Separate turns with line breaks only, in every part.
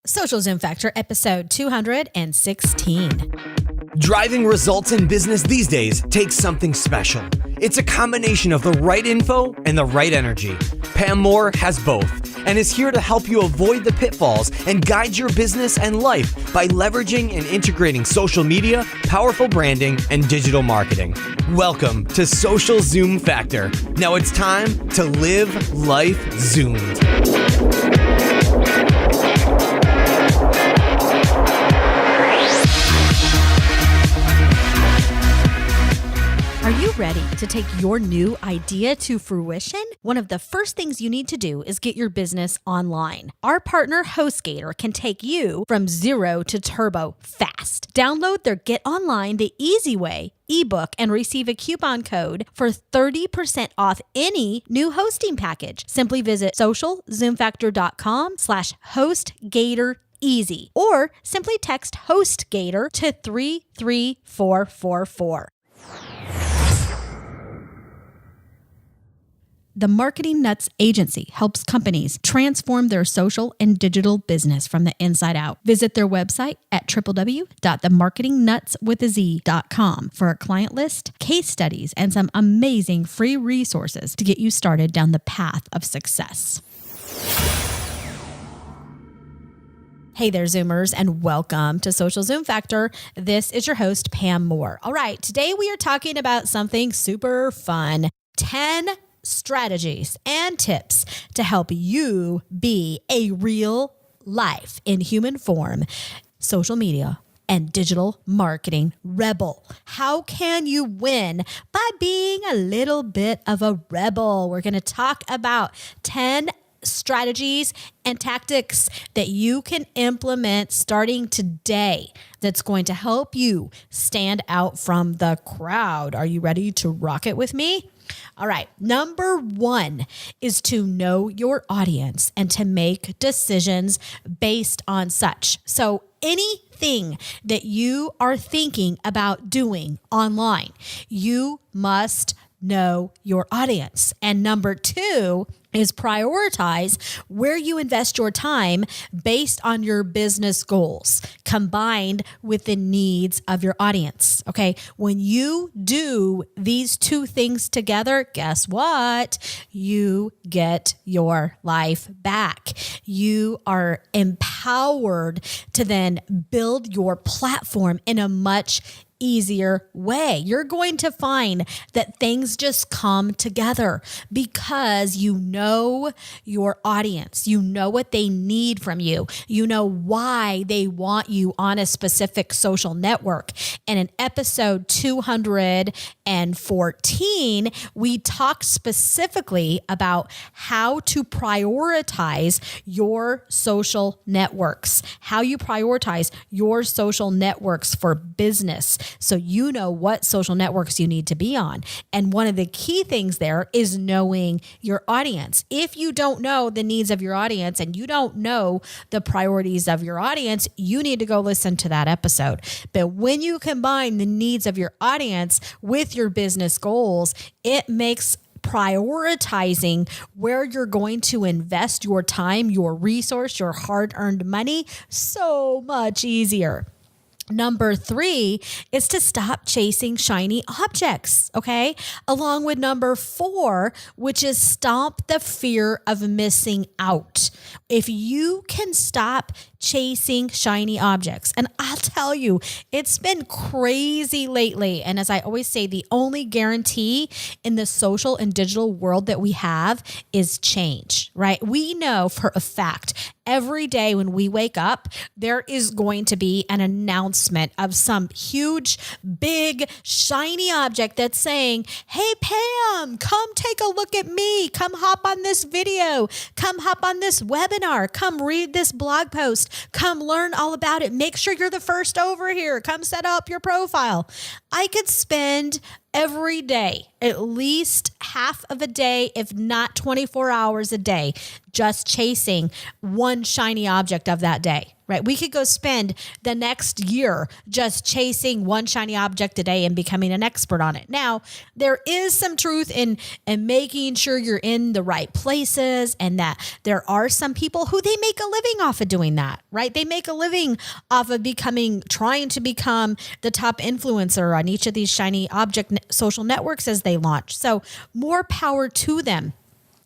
Social Zoom Factor, episode 216.
Driving results in business these days takes something special. It's a combination of the right info and the right energy. Pam Moore has both and is here to help you avoid the pitfalls and guide your business and life by leveraging and integrating social media, powerful branding, and digital marketing. Welcome to Social Zoom Factor. Now it's time to live life zoomed.
Are you ready to take your new idea to fruition? One of the first things you need to do is get your business online. Our partner HostGator can take you from zero to turbo fast. Download their Get Online the Easy Way ebook and receive a coupon code for 30% off any new hosting package. Simply visit socialzoomfactor.com/HostGatorEasy or simply text HostGator to 33444. The Marketing Nuts Agency helps companies transform their social and digital business from the inside out. Visit their website at www.themarketingnutswithaz.com for a client list, case studies, and some amazing free resources to get you started down the path of success. Hey there, Zoomers, and welcome to Social Zoom Factor. This is your host, Pam Moore. All right, today we are talking about something super fun. 10 strategies and tips to help you be a real life in human form social media and digital marketing rebel. How can you win? By being a little bit of a rebel. We're going to talk about 10 strategies and tactics that you can implement starting today that's going to help you stand out from the crowd. Are you ready to rock it with me? All right. Number 1 is to know your audience and to make decisions based on such. So anything that you are thinking about doing online, you must know your audience. And number 2 is prioritize where you invest your time based on your business goals, combined with the needs of your audience. Okay. When you do these two things together, guess what? You get your life back. You are empowered to then build your platform in a much easier way. You're going to find that things just come together because you know your audience. You know what they need from you. You know why they want you on a specific social network. And in episode 214, we talked specifically about how to prioritize your social networks, how you prioritize your social networks for business. So you know what social networks you need to be on. And one of the key things there is knowing your audience. If you don't know the needs of your audience and you don't know the priorities of your audience, you need to go listen to that episode. But when you combine the needs of your audience with your business goals, it makes prioritizing where you're going to invest your time, your resource, your hard-earned money so much easier. Number 3 is to stop chasing shiny objects, okay? Along with number 4, which is stop the fear of missing out. If you can stop chasing shiny objects, and I'll tell you, it's been crazy lately. And as I always say, the only guarantee in the social and digital world that we have is change, right? We know for a fact every day when we wake up, there is going to be an announcement of some huge, big, shiny object that's saying, hey, Pam, come take a look at me. Come hop on this video. Come hop on this webinar. Come read this blog post. Come learn all about it. Make sure you're the first over here. Come set up your profile. I could spend every day, at least half of a day, if not 24 hours a day, just chasing one shiny object of that day, right? We could go spend the next year just chasing one shiny object a day and becoming an expert on it. Now, there is some truth in making sure you're in the right places, and that there are some people who they make a living off of doing that, right? They make a living off of trying to become the top influencer on each of these shiny object social networks as they launch. So more power to them.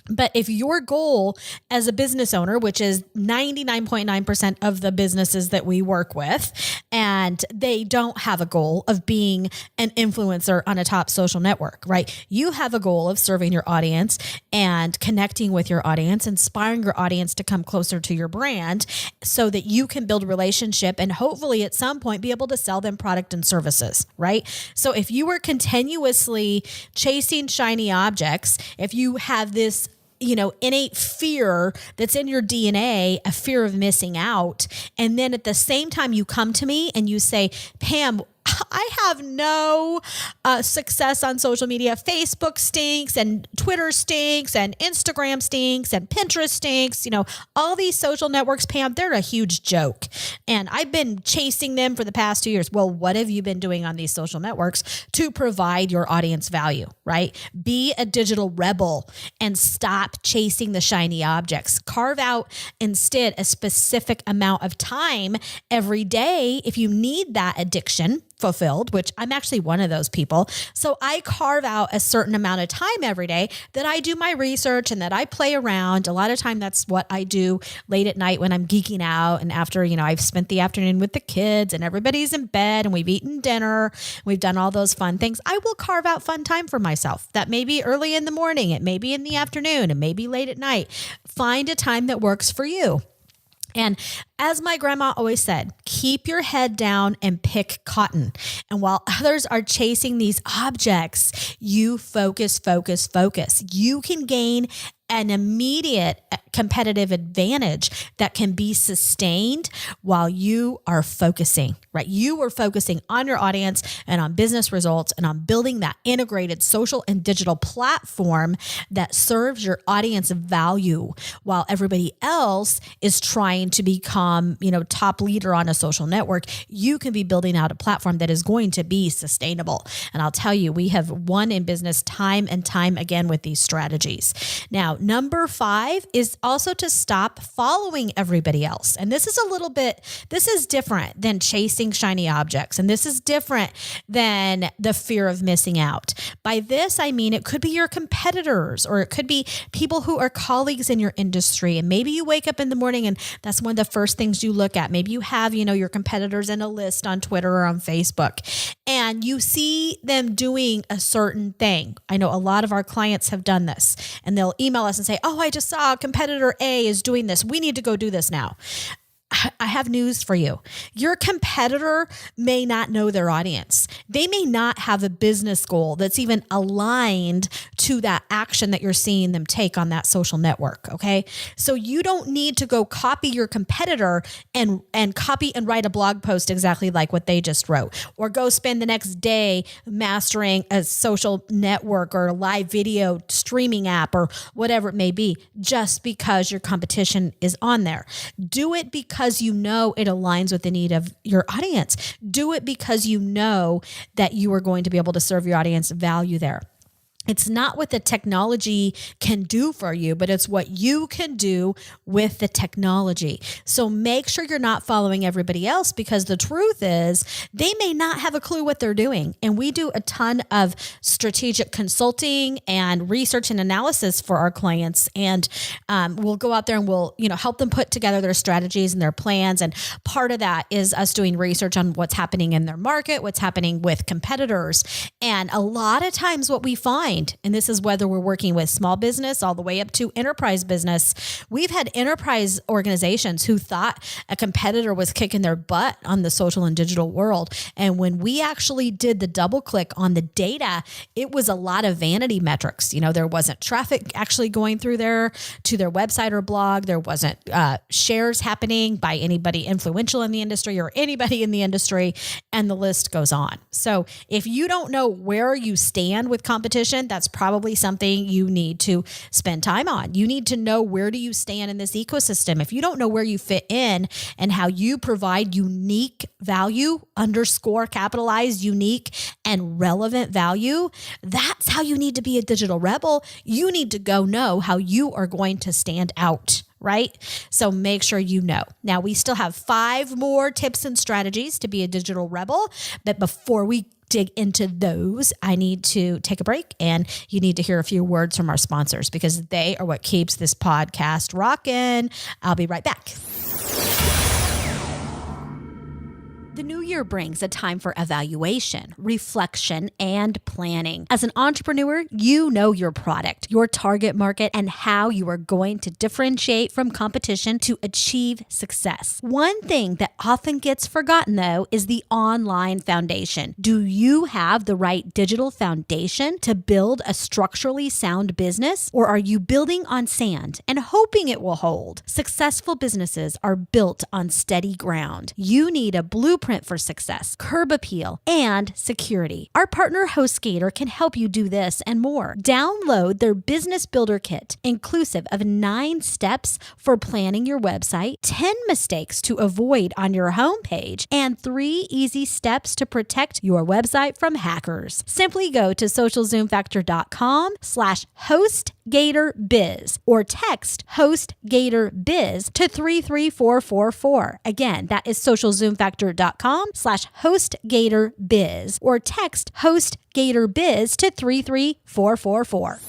But if your goal as a business owner, which is 99.9% of the businesses that we work with, and they don't have a goal of being an influencer on a top social network, right? You have a goal of serving your audience and connecting with your audience, inspiring your audience to come closer to your brand so that you can build a relationship and hopefully at some point be able to sell them product and services, right? So if you are continuously chasing shiny objects, if you have this innate fear that's in your DNA, a fear of missing out. And then at the same time, you come to me and you say, Pam, I have no success on social media. Facebook stinks and Twitter stinks and Instagram stinks and Pinterest stinks. All these social networks, Pam, they're a huge joke. And I've been chasing them for the past 2 years. Well, what have you been doing on these social networks to provide your audience value, right? Be a digital rebel and stop chasing the shiny objects. Carve out instead a specific amount of time every day if you need that addiction fulfilled, which I'm actually one of those people. So I carve out a certain amount of time every day that I do my research and that I play around. A lot of time that's what I do late at night when I'm geeking out. And after, I've spent the afternoon with the kids and everybody's in bed and we've eaten dinner, we've done all those fun things. I will carve out fun time for myself. That may be early in the morning, it may be in the afternoon, it may be late at night. Find a time that works for you. And as my grandma always said, keep your head down and pick cotton. And while others are chasing these objects, you focus. You can gain an immediate competitive advantage that can be sustained while you are focusing, right? You are focusing on your audience and on business results and on building that integrated social and digital platform that serves your audience value while everybody else is trying to become, top leader on a social network. You can be building out a platform that is going to be sustainable. And I'll tell you, we have won in business time and time again with these strategies. Now, number 5 is also to stop following everybody else. And this is different than chasing shiny objects. And this is different than the fear of missing out. By this, I mean, it could be your competitors, or it could be people who are colleagues in your industry. And maybe you wake up in the morning and that's one of the first things you look at. Maybe you have, your competitors in a list on Twitter or on Facebook, and you see them doing a certain thing. I know a lot of our clients have done this, and they'll email us and say, oh, I just saw competitor A is doing this. We need to go do this now. I have news for you. Your competitor may not know their audience. They may not have a business goal that's even aligned to that action that you're seeing them take on that social network. Okay. So you don't need to go copy your competitor and copy and write a blog post exactly like what they just wrote, or go spend the next day mastering a social network or a live video streaming app or whatever it may be, just because your competition is on there. Do it because you know it aligns with the need of your audience. Do it because you know that you are going to be able to serve your audience value there. It's not what the technology can do for you, but it's what you can do with the technology. So make sure you're not following everybody else, because the truth is they may not have a clue what they're doing. And we do a ton of strategic consulting and research and analysis for our clients. And we'll go out there and we'll, help them put together their strategies and their plans. And part of that is us doing research on what's happening in their market, what's happening with competitors. And a lot of times what we find find, and this is whether we're working with small business all the way up to enterprise business, we've had enterprise organizations who thought a competitor was kicking their butt on the social and digital world. And when we actually did the double click on the data, it was a lot of vanity metrics. There wasn't traffic actually going through to their website or blog. There wasn't shares happening by anybody influential in the industry or anybody in the industry, and the list goes on. So if you don't know where you stand with competition, that's probably something you need to spend time on. You need to know, where do you stand in this ecosystem? If you don't know where you fit in and how you provide unique value, _capitalized unique and relevant value, that's how you need to be a digital rebel. You need to go know how you are going to stand out. Right? So make sure you know. Now, we still have 5 more tips and strategies to be a digital rebel. But before we dig into those, I need to take a break, and you need to hear a few words from our sponsors, because they are what keeps this podcast rocking. I'll be right back. The new year brings a time for evaluation, reflection, and planning. As an entrepreneur, you know your product, your target market, and how you are going to differentiate from competition to achieve success. One thing that often gets forgotten, though, is the online foundation. Do you have the right digital foundation to build a structurally sound business, or are you building on sand and hoping it will hold? Successful businesses are built on steady ground. You need a blueprint for success, curb appeal, and security. Our partner HostGator can help you do this and more. Download their Business Builder Kit, inclusive of 9 steps for planning your website, 10 mistakes to avoid on your homepage, and 3 easy steps to protect your website from hackers. Simply go to socialzoomfactor.com/HostGatorBiz or text HostGatorBiz to 33444. Again, that is socialzoomfactor.com/HostGatorBiz or text HostGatorBiz to 33444.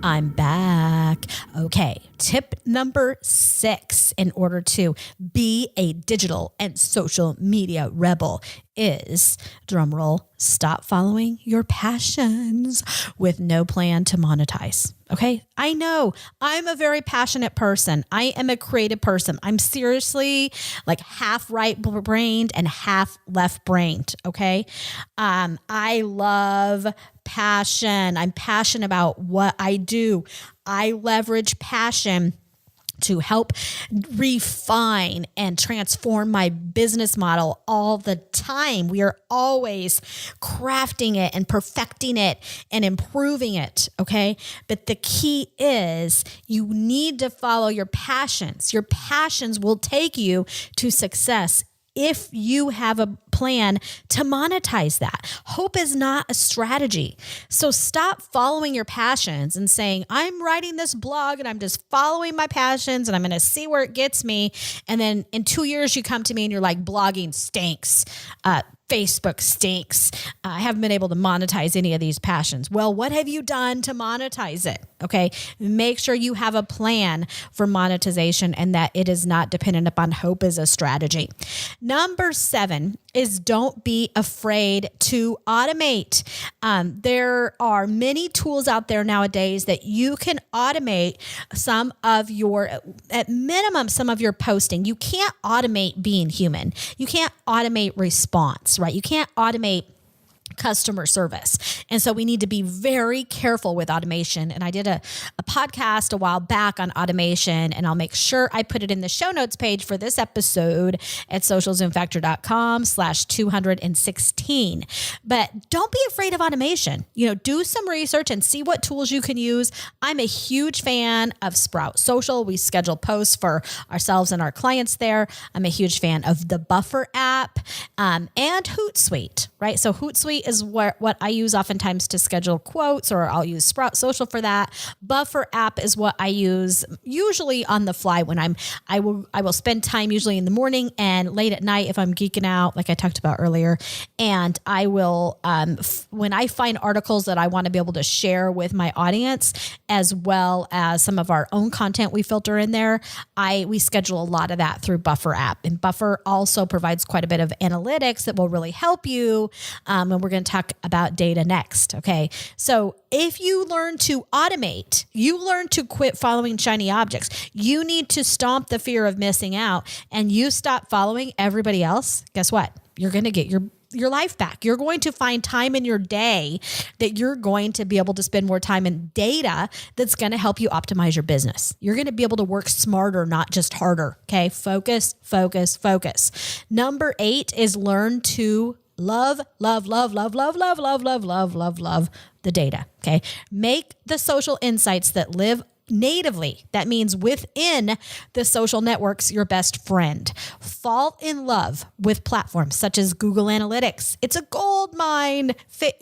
I'm back. Okay, tip number 6 in order to be a digital and social media rebel is, drumroll, stop following your passions with no plan to monetize. Okay, I know I'm a very passionate person. I am a creative person. I'm seriously like half right-brained and half left-brained. Okay, I love passion. I'm passionate about what I do. I leverage passion to help refine and transform my business model all the time. We are always crafting it and perfecting it and improving it, okay? But the key is you need to follow your passions. Your passions will take you to success if you have a plan to monetize that. Hope is not a strategy. So stop following your passions and saying, I'm writing this blog and I'm just following my passions and I'm going to see where it gets me. And then in 2 years, you come to me and you're like, blogging stinks. Facebook stinks. I haven't been able to monetize any of these passions. Well, what have you done to monetize it? Okay. Make sure you have a plan for monetization and that it is not dependent upon hope as a strategy. Number 7 is don't be afraid to automate. There are many tools out there nowadays that you can automate some of your, at minimum, some of your posting. You can't automate being human. You can't automate response, right? You can't automate customer service. And so we need to be very careful with automation. And I did a podcast a while back on automation, and I'll make sure I put it in the show notes page for this episode at socialzoomfactor.com/216. But don't be afraid of automation. Do some research and see what tools you can use. I'm a huge fan of Sprout Social. We schedule posts for ourselves and our clients there. I'm a huge fan of the Buffer app and Hootsuite, right? So Hootsuite is what I use oftentimes to schedule quotes, or I'll use Sprout Social for that. Buffer app is what I use usually on the fly when I will spend time usually in the morning and late at night if I'm geeking out, like I talked about earlier. And I will, when I find articles that I want to be able to share with my audience, as well as some of our own content we filter in there, we schedule a lot of that through Buffer app. And Buffer also provides quite a bit of analytics that will really help you. And we're going going to talk about data next. Okay. So if you learn to automate, you learn to quit following shiny objects. You need to stomp the fear of missing out, and you stop following everybody else. Guess what? You're going to get your life back. You're going to find time in your day that you're going to be able to spend more time in data that's going to help you optimize your business. You're going to be able to work smarter, not just harder. Okay. Focus, focus, focus. Number 8 is learn to love the data. Okay. Make the social insights that live natively. That means within the social networks, your best friend. Fall in love with platforms such as Google Analytics. It's a gold mine.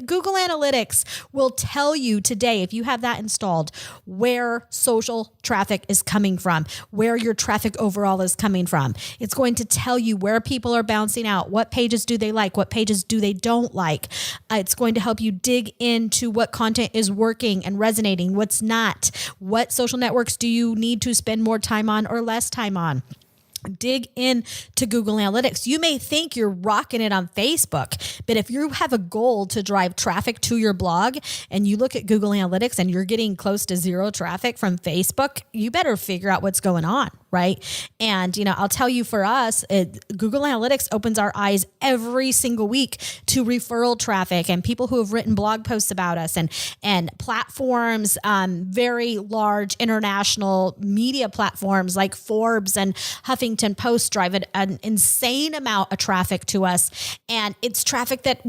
Google Analytics will tell you today, if you have that installed, where social traffic is coming from, where your traffic overall is coming from. It's going to tell you where people are bouncing out, what pages do they like, what pages do they don't like. It's going to help you dig into what content is working and resonating, what's not, what social networks do you need to spend more time on or less time on. Dig in to Google Analytics. You may think you're rocking it on Facebook, but if you have a goal to drive traffic to your blog and you look at Google Analytics and you're getting close to zero traffic from Facebook, you better figure out what's going on, right? And, I'll tell you, for us, Google Analytics opens our eyes every single week to referral traffic and people who have written blog posts about us, and platforms, very large international media platforms like Forbes and Huffington Post drive an insane amount of traffic to us. And it's traffic that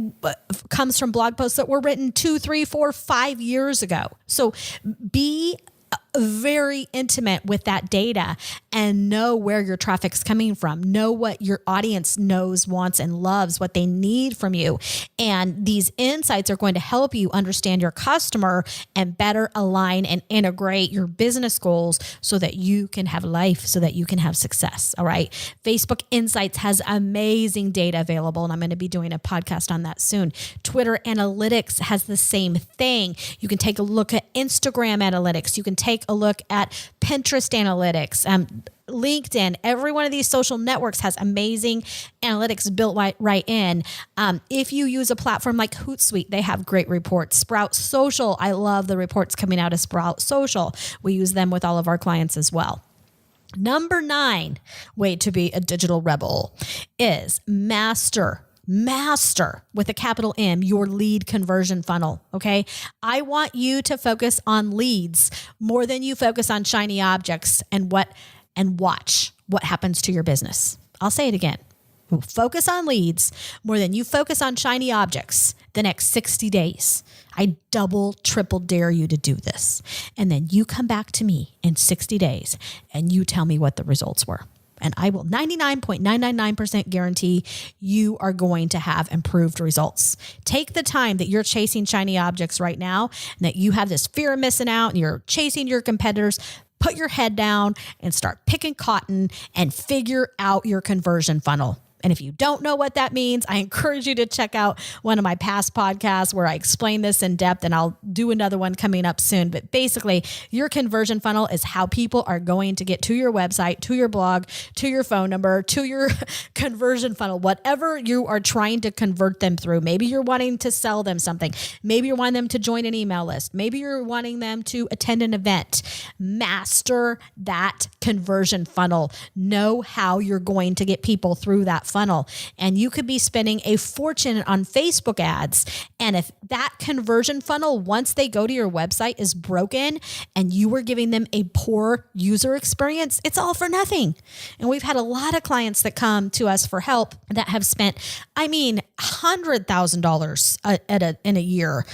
comes from blog posts that were written 2, 3, 4, 5 years ago. So be very intimate with that data and know where your traffic's coming from. Know what your audience knows, wants, and loves, what they need from you. And these insights are going to help you understand your customer and better align and integrate your business goals so that you can have life, so that you can have success. All right. Facebook Insights has amazing data available, and I'm going to be doing a podcast on that soon. Twitter Analytics has the same thing. You can take a look at Instagram Analytics. You can take a look at Pinterest Analytics, LinkedIn. Every one of these social networks has amazing analytics built right in. If you use a platform like Hootsuite, they have great reports. Sprout Social, I love the reports coming out of Sprout Social. We use them with all of our clients as well. Number 9 way to be a digital rebel is master with a capital M, your lead conversion funnel. Okay. I want you to focus on leads more than you focus on shiny objects and watch what happens to your business. I'll say it again. Focus on leads more than you focus on shiny objects the next 60 days. I double, triple dare you to do this. And then you come back to me in 60 days and you tell me what the results were. And I will 99.999% guarantee you are going to have improved results. Take the time that you're chasing shiny objects right now and that you have this fear of missing out and you're chasing your competitors. Put your head down and start picking cotton and figure out your conversion funnel. And if you don't know what that means, I encourage you to check out one of my past podcasts where I explain this in depth, and I'll do another one coming up soon. But basically, your conversion funnel is how people are going to get to your website, to your blog, to your phone number, to your conversion funnel, whatever you are trying to convert them through. Maybe you're wanting to sell them something. Maybe you're wanting them to join an email list. Maybe you're wanting them to attend an event. Master that conversion funnel. Know how you're going to get people through that funnel. And you could be spending a fortune on Facebook ads. And if that conversion funnel, once they go to your website, is broken and you were giving them a poor user experience, it's all for nothing. And we've had a lot of clients that come to us for help that have spent, $100,000 in a year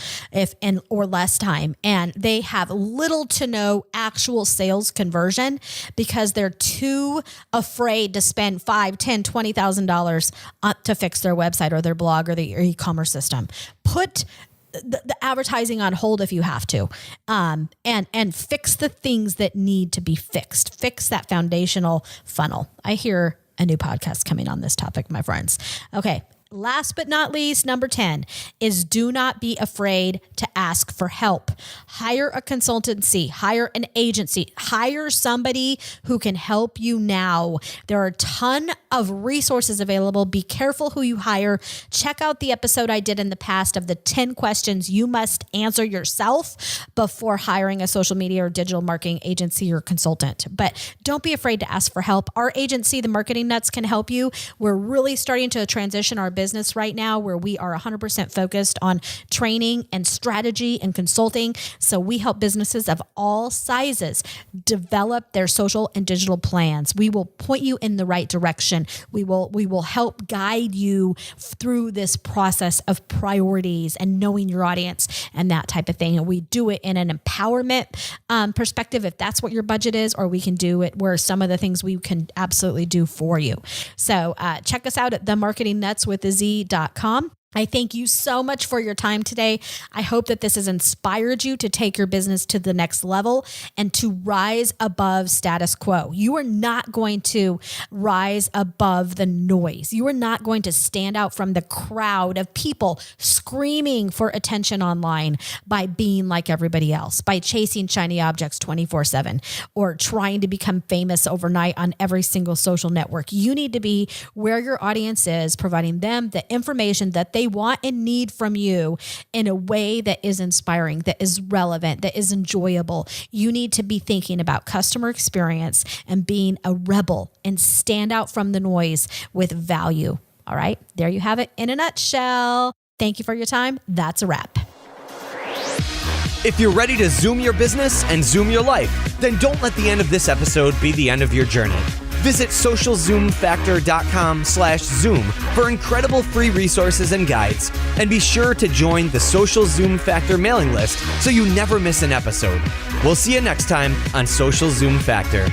or less time. And they have little to no actual sales conversion because they're too afraid to spend $5,000, $10,000, $20,000 to fix their website or their blog or their e-commerce system. Put the advertising on hold if you have to, and fix the things that need to be fixed. Fix that foundational funnel. I hear a new podcast coming on this topic, my friends. Okay. last but not least, number 10 is do not be afraid to ask for help. Hire a consultancy, hire an agency, hire somebody who can help you now. There are a ton of resources available. Be careful who you hire. Check out the episode I did in the past of the 10 questions you must answer yourself before hiring a social media or digital marketing agency or consultant. But don't be afraid to ask for help. Our agency, the Marketing Nuts, can help you. We're really starting to transition our business right now where we are 100% focused on training and strategy and consulting. So we help businesses of all sizes develop their social and digital plans. We will point you in the right direction. We will help guide you through this process of priorities and knowing your audience and that type of thing. And we do it in an empowerment perspective, if that's what your budget is, or we can do it where some of the things we can absolutely do for you. So check us out at themarketingnutswithaz.com. I thank you so much for your time today. I hope that this has inspired you to take your business to the next level and to rise above status quo. You are not going to rise above the noise. You are not going to stand out from the crowd of people screaming for attention online by being like everybody else, by chasing shiny objects 24/7, or trying to become famous overnight on every single social network. You need to be where your audience is, providing them the information that they want and need from you in a way that is inspiring, that is relevant, that is enjoyable. You need to be thinking about customer experience and being a rebel and stand out from the noise with value. All right, there you have it in a nutshell. Thank you for your time. That's a wrap.
If you're ready to zoom your business and zoom your life, then don't let the end of this episode be the end of your journey. Visit socialzoomfactor.com/zoom for incredible free resources and guides. And be sure to join the Social Zoom Factor mailing list so you never miss an episode. We'll see you next time on Social Zoom Factor.